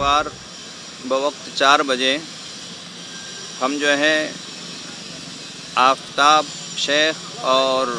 इतवार बवक्त 4 बजे हम जो है आफ्ताब शेख और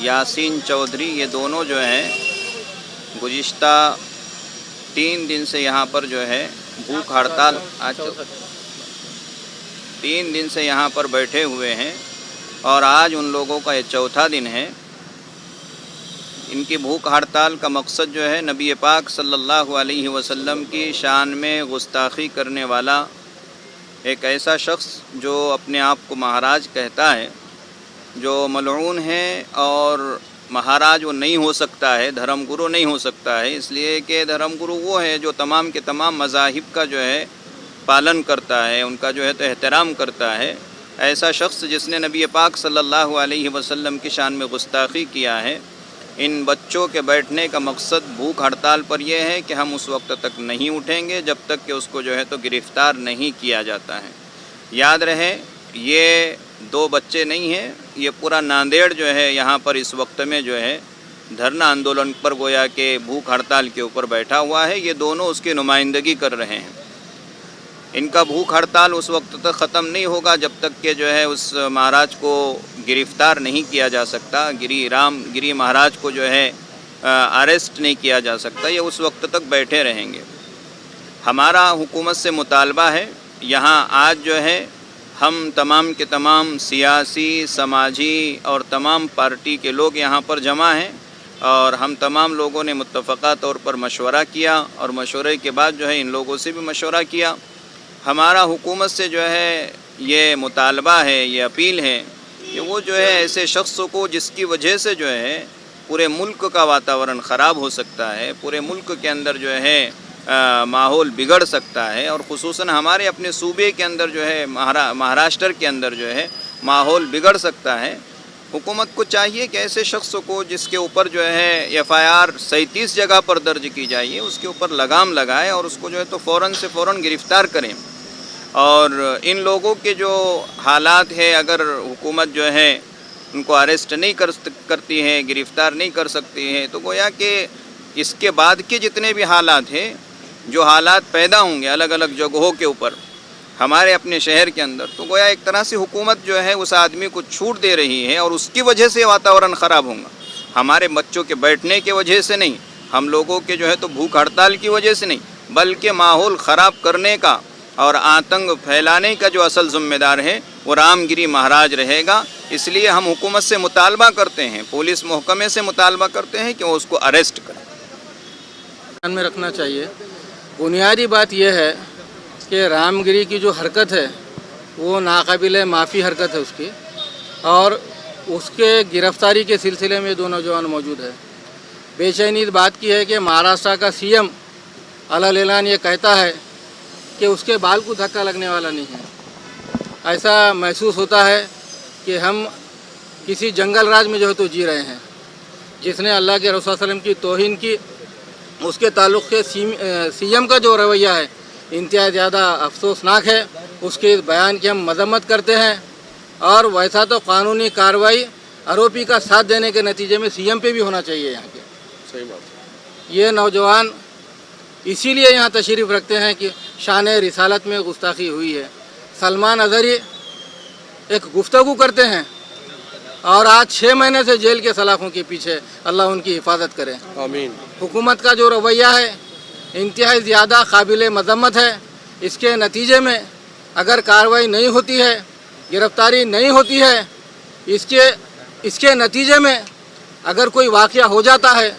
यासीन चौधरी, ये दोनों जो हैं गुज़िश्ता 3 दिन से यहाँ पर जो है भूख हड़ताल, आज 3 दिन से यहाँ पर बैठे हुए हैं और आज उन लोगों का ये चौथा दिन है। इनकी भूख हड़ताल का मकसद जो है नबी पाक सल्लल्लाहु अलैहि वसल्लम की शान में गुस्ताखी करने वाला एक ऐसा शख्स जो अपने आप को महाराज कहता है, जो मलऊन है और महाराज वो नहीं हो सकता है, धर्मगुरु नहीं हो सकता है, इसलिए कि धर्मगुरु वो है जो तमाम के तमाम मज़ाहिब का जो है पालन करता है, उनका जो है तो एहतराम करता है। ऐसा शख्स जिसने नबी पाक सल्लल्लाहु अलैहि वसल्लम की शान में गुस्ताखी किया है। इन बच्चों के बैठने का मकसद भूख हड़ताल पर यह है कि हम उस वक्त तक नहीं उठेंगे जब तक कि उसको जो है तो गिरफ़्तार नहीं किया जाता है। याद रहे, ये 2 बच्चे नहीं हैं, ये पूरा नांदेड़ जो है यहाँ पर इस वक्त में जो है धरना आंदोलन पर गोया के भूख हड़ताल के ऊपर बैठा हुआ है। ये दोनों उसकी नुमाइंदगी कर रहे हैं। इनका भूख हड़ताल उस वक्त तक ख़त्म नहीं होगा जब तक कि जो है उस महाराज को गिरफ़्तार नहीं किया जा सकता, गिरी महाराज को जो है अरेस्ट नहीं किया जा सकता। ये उस वक्त तक बैठे रहेंगे। हमारा हुकूमत से मुतालबा है, यहाँ आज जो है हम तमाम के तमाम सियासी, समाजी और तमाम पार्टी के लोग यहाँ पर जमा हैं और हम तमाम लोगों ने मुत्तफ़क़ा तौर पर मशवरा किया और मशवरे के बाद जो है इन लोगों से भी मशवरा किया। हमारा हुकूमत से जो है ये मुतालबा है, ये अपील है कि वो जो है ऐसे शख्सों को जिसकी वजह से जो है पूरे मुल्क का वातावरण ख़राब हो सकता है, पूरे मुल्क के अंदर जो है माहौल बिगड़ सकता है और ख़ुसूसन हमारे अपने सूबे के अंदर जो है महाराष्ट्र के अंदर जो है माहौल बिगड़ सकता है। हुकूमत को चाहिए कि ऐसे शख्सों को जिसके ऊपर जो है FIR 37 जगह पर दर्ज की जाइए, उसके ऊपर लगाम लगाए और उसको जो है तो फ़ौरन से फ़ौरन गिरफ़्तार करें। और इन लोगों के जो हालात है, अगर हुकूमत जो है उनको अरेस्ट नहीं करती है, गिरफ़्तार नहीं कर सकती है, तो गोया कि इसके बाद के जितने भी हालात हैं, जो हालात पैदा होंगे अलग अलग जगहों के ऊपर हमारे अपने शहर के अंदर, तो गोया एक तरह से हुकूमत जो है उस आदमी को छूट दे रही है और उसकी वजह से वातावरण ख़राब होगा। हमारे बच्चों के बैठने की वजह से नहीं, हम लोगों के जो है तो भूख हड़ताल की वजह से नहीं, बल्कि माहौल ख़राब करने का और आतंक फैलाने का जो असल ज़िम्मेदार है वो रामगिरी महाराज रहेगा। इसलिए हम हुकूमत से मुतालबा करते हैं, पुलिस महकमे से मुतालबा करते हैं कि वो उसको अरेस्ट करें। ध्यान में रखना चाहिए, बुनियादी बात यह है कि रामगिरी की जो हरकत है वो नाकाबिले माफ़ी हरकत है उसकी, और उसके गिरफ़्तारी के सिलसिले में 2 नौजवान मौजूद है। बेचैनी बात की है कि महाराष्ट्र का CM अलग-ऐलान ये कहता है कि उसके बाल को धक्का लगने वाला नहीं है। ऐसा महसूस होता है कि हम किसी जंगल राज में जो है तो जी रहे हैं। जिसने अल्लाह के रसूल सल्लल्लाहु अलैहि वसल्लम की तौहीन की, उसके ताल्लुक़ से CM का जो रवैया है इंतहाई ज़्यादा अफसोसनाक है। उसके बयान की हम मज़म्मत करते हैं और वैसा तो कानूनी कार्रवाई आरोपी का साथ देने के नतीजे में CM पे भी होना चाहिए यहाँ के। सही बात। ये नौजवान इसीलिए यहाँ तशरीफ़ रखते हैं कि शान रिसालत में गुस्ताखी हुई है। सलमान अज़हरी एक गुफ्तगू करते हैं और आज 6 महीने से जेल के सलाखों के पीछे, अल्लाह उनकी हिफाजत करे। आमीन। हुकूमत का जो रवैया है इंतहाई ज़्यादा काबिल मज़म्मत है। इसके नतीजे में अगर कार्रवाई नहीं होती है, गिरफ़्तारी नहीं होती है, इसके नतीजे में अगर कोई वाक़या हो जाता है,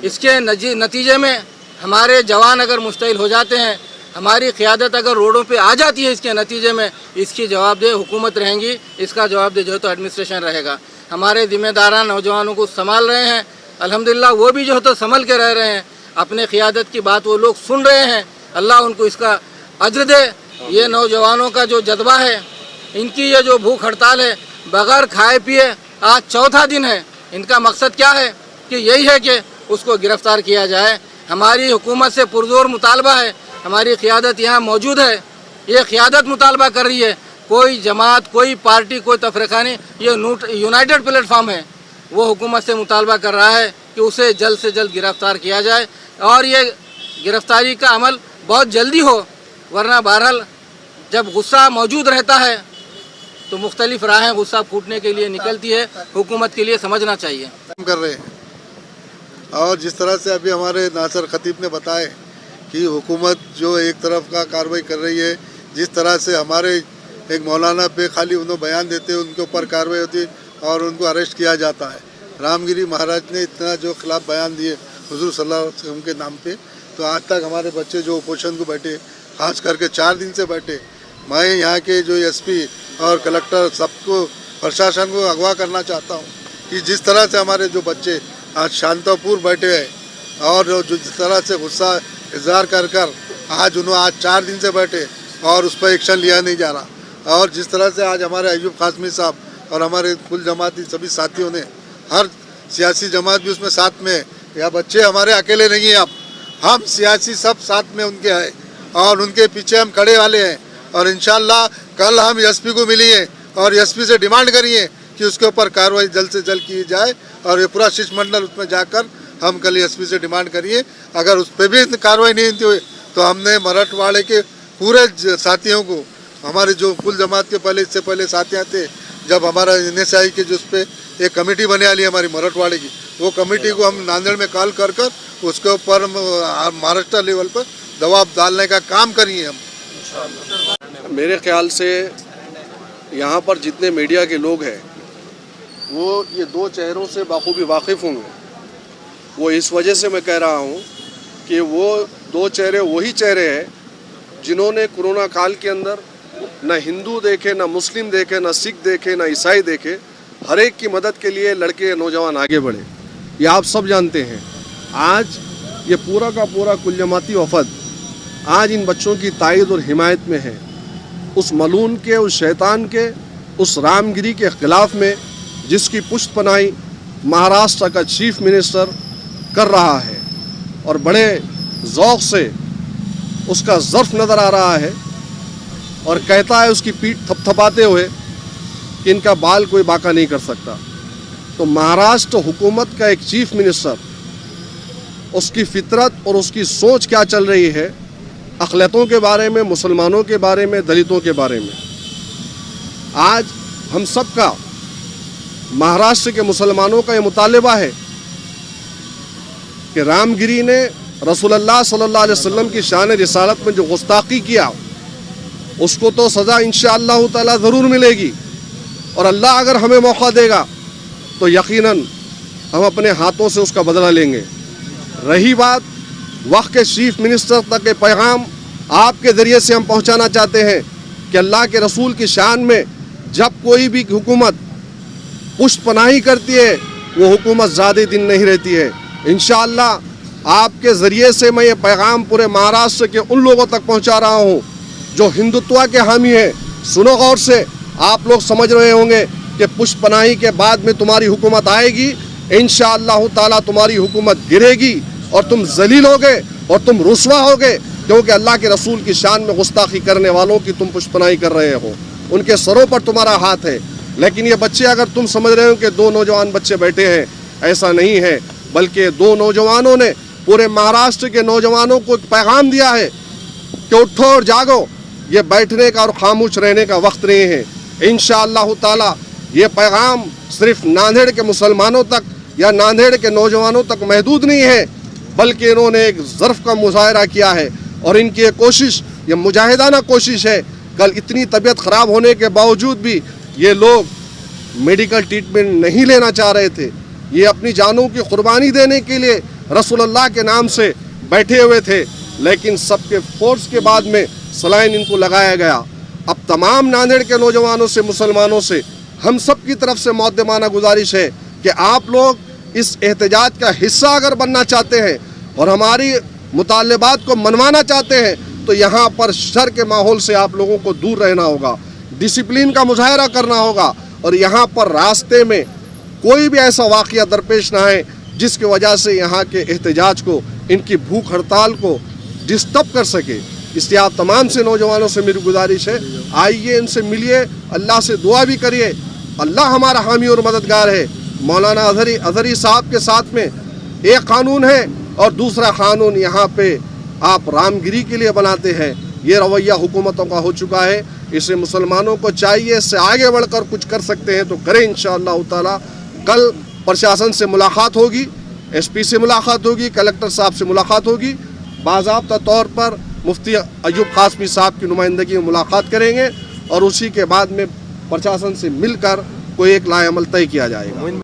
इसके नतीजे में हमारे जवान अगर मुश्तइल हो जाते हैं, हमारी क़ियादत अगर रोडों पे आ जाती है, इसके नतीजे में इसकी जवाबदेह हुकूमत रहेंगी, इसका जवाबदेह जो है तो एडमिनिस्ट्रेशन रहेगा। हमारे ज़िम्मेदारान नौजवानों को संभाल रहे हैं, अल्हम्दुलिल्लाह वो भी जो है तो संभल के रह रहे हैं। अपने क़ियादत की बात वो लोग सुन रहे हैं, अल्लाह उनको इसका अज्र दे। ये नौजवानों का जो जज्बा है, इनकी ये जो भूख हड़ताल है, बग़ैर खाए पिए आज चौथा दिन है। इनका मकसद क्या है कि यही है कि उसको गिरफ़्तार किया जाए। हमारी हुकूमत से पुरज़ोर मुतालबा है, हमारी क़ियादत यहाँ मौजूद है, ये क़ियादत मुतालबा कर रही है। कोई जमात, कोई पार्टी, कोई तफ़रीक़ा नहीं, ये यूनाइटेड प्लेटफार्म है। वो हुकूमत से मुतालबा कर रहा है कि उसे जल्द से जल्द गिरफ़्तार किया जाए और ये गिरफ़्तारी का अमल बहुत जल्दी हो, वरना बहरहाल जब गुस्सा मौजूद रहता है तो मुख्तलिफ राहें गुस्सा फूटने के लिए निकलती है। हुकूमत के लिए समझना चाहिए कर रहे हैं। और जिस तरह से अभी हमारे नासर खतीब ने बताए कि हुकूमत जो एक तरफ का कार्रवाई कर रही है, जिस तरह से हमारे एक मौलाना पे खाली उन्होंने बयान देते हैं उनके ऊपर कार्रवाई होती है और उनको अरेस्ट किया जाता है। रामगिरी महाराज ने इतना जो खिलाफ बयान दिए हुजूर सल्लल्लाहु अलैहि वसल्लम के नाम पे, तो आज तक हमारे बच्चे जो उपोषण को बैठे, खास करके 4 दिन से बैठे, मैं यहाँ के जो एसपी और कलेक्टर सबको प्रशासन को अगवा करना चाहता हूँ कि जिस तरह से हमारे जो बच्चे आज शांतिपूर्ण बैठे हैं और जो जिस तरह से गुस्सा इजहार कर आज उन्होंने आज 4 दिन से बैठे और उस पर एक्शन लिया नहीं जा रहा। और जिस तरह से आज हमारे अयूब कासमी साहब और हमारे कुल जमाती सभी साथियों ने, हर सियासी जमात भी उसमें साथ में, या बच्चे हमारे अकेले नहीं हैं, अब हम सियासी सब साथ में उनके हैं और उनके पीछे हम खड़े वाले हैं। और इंशाल्लाह कल हम एसपी को मिलिए और एसपी से डिमांड करिए कि उसके ऊपर कार्रवाई जल्द से जल्द की जाए और ये पूरा शिष्टमंडल उसमें जाकर हम कल एसपी से डिमांड करिए। अगर उस पर भी कार्रवाई नहीं हुई तो हमने मराठवाड़े के पूरे साथियों को, हमारे जो कुल जमात के पहले इससे पहले साथियाँ थे, जब हमारा NSI के जो उस पर एक कमेटी बने वाली है हमारी मराठवाड़े की, वो कमेटी को हम नांदेड़ में कॉल कर उसके ऊपर महाराष्ट्र लेवल पर दबाव डालने का काम करिए हम। मेरे ख्याल से यहाँ पर जितने मीडिया के लोग हैं वो ये 2 चेहरों से बाखूबी वाकिफ़ होंगे। वो इस वजह से मैं कह रहा हूँ कि वो 2 चेहरे वही चेहरे हैं जिन्होंने कोरोना काल के अंदर न हिंदू देखे, न मुस्लिम देखे, न सिख देखे, न ईसाई देखे, हर एक की मदद के लिए लड़के नौजवान आगे बढ़े। ये आप सब जानते हैं। आज ये पूरा का पूरा कुल जमाती वफद आज इन बच्चों की तायद और हिमायत में है। उस मलून के, उस शैतान के, उस रामगिरी के ख़िलाफ़ में जिसकी पुष्ट पनाही महाराष्ट्र का चीफ मिनिस्टर कर रहा है और बड़े ज़ौक़ से उसका ज़र्फ़ नज़र आ रहा है और कहता है उसकी पीठ थपथपाते हुए कि इनका बाल कोई बाका नहीं कर सकता। तो महाराष्ट्र हुकूमत का एक चीफ मिनिस्टर, उसकी फितरत और उसकी सोच क्या चल रही है अक़लियतों के बारे में, मुसलमानों के बारे में, दलितों के बारे में। आज हम सब का, महाराष्ट्र के मुसलमानों का ये मुतालिबा है कि रामगिरी ने रसूलुल्लाह सल्लल्लाहु अलैहि वसल्लम की शान रिसालत में जो गुस्ताखी किया उसको तो सज़ा इंशाअल्लाह ताला ज़रूर मिलेगी और अल्लाह अगर हमें मौका देगा तो यकीनन हम अपने हाथों से उसका बदला लेंगे। रही बात वक्त के चीफ मिनिस्टर तक के पैगाम आपके ज़रिए से हम पहुंचाना चाहते हैं कि अल्लाह के रसूल की शान में जब कोई भी हुकूमत पुष्ट पनाही करती है वो हुकूमत ज़्यादा दिन नहीं रहती है। इंशाअल्लाह आपके ज़रिए से मैं ये पैगाम पूरे महाराष्ट्र के उन लोगों तक पहुंचा रहा हूं जो हिंदुत्व के हामी हैं। सुनो गौर से, आप लोग समझ रहे होंगे कि पुष्ट पनाही के बाद में तुम्हारी हुकूमत आएगी, इंशाअल्लाह ताला तुम्हारी हुकूमत गिरेगी और तुम जलील होगे और तुम रुस्वा होगे, क्योंकि अल्लाह के रसूल की शान में गुस्ताखी करने वालों की तुम पुष्ट पनाही कर रहे हो। उनके सरों पर तुम्हारा हाथ है। लेकिन ये बच्चे, अगर तुम समझ रहे हो कि 2 नौजवान बच्चे बैठे हैं, ऐसा नहीं है, बल्कि 2 नौजवानों ने पूरे महाराष्ट्र के नौजवानों को एक पैगाम दिया है कि उठो और जागो, ये बैठने का और खामोश रहने का वक्त नहीं है। इंशाअल्लाह ताला ये पैगाम सिर्फ नांदेड़ के मुसलमानों तक या नांदेड़ के नौजवानों तक महदूद नहीं है, बल्कि इन्होंने एक ज़र्फ़ का मुज़ाहरा किया है और इनकी ये कोशिश, ये मुजाहिदाना कोशिश है। कल इतनी तबीयत ख़राब होने के बावजूद भी ये लोग मेडिकल ट्रीटमेंट नहीं लेना चाह रहे थे। ये अपनी जानों की कुर्बानी देने के लिए रसूलुल्लाह के नाम से बैठे हुए थे, लेकिन सबके फोर्स के बाद में सलाइन इनको लगाया गया। अब तमाम नांदेड़ के नौजवानों से, मुसलमानों से हम सब की तरफ से मौदमाना गुजारिश है कि आप लोग इस एहतजाज का हिस्सा अगर बनना चाहते हैं और हमारी मुतालिबात को मनवाना चाहते हैं तो यहाँ पर शर के माहौल से आप लोगों को दूर रहना होगा, डिसिप्लिन का मुजाहरा करना होगा और यहाँ पर रास्ते में कोई भी ऐसा वाक़या दरपेश ना आए जिसकी वजह से यहाँ के एहतजाज को, इनकी भूख हड़ताल को डिस्टर्ब कर सके। इसलिए आप तमाम से नौजवानों से मेरी गुजारिश है, आइए इनसे मिलिए, अल्लाह से दुआ भी करिए। अल्लाह हमारा हामी और मददगार है। मौलाना अज़हरी साहब के साथ में एक कानून है और दूसरा कानून यहाँ पे आप रामगिरी के लिए बनाते हैं, ये रवैया हुकूमतों का हो चुका है। इसे मुसलमानों को चाहिए, इससे आगे बढ़कर कुछ कर सकते हैं तो करें इंशाअल्लाह ताला। कल प्रशासन से मुलाकात होगी, एसपी से मुलाकात होगी, कलेक्टर साहब से मुलाकात होगी, बाज़ाब्ता तौर पर मुफ्ती अयूब कासमी साहब की नुमाइंदगी में मुलाकात करेंगे और उसी के बाद में प्रशासन से मिलकर कोई एक लाएअमल तय किया जाएगा।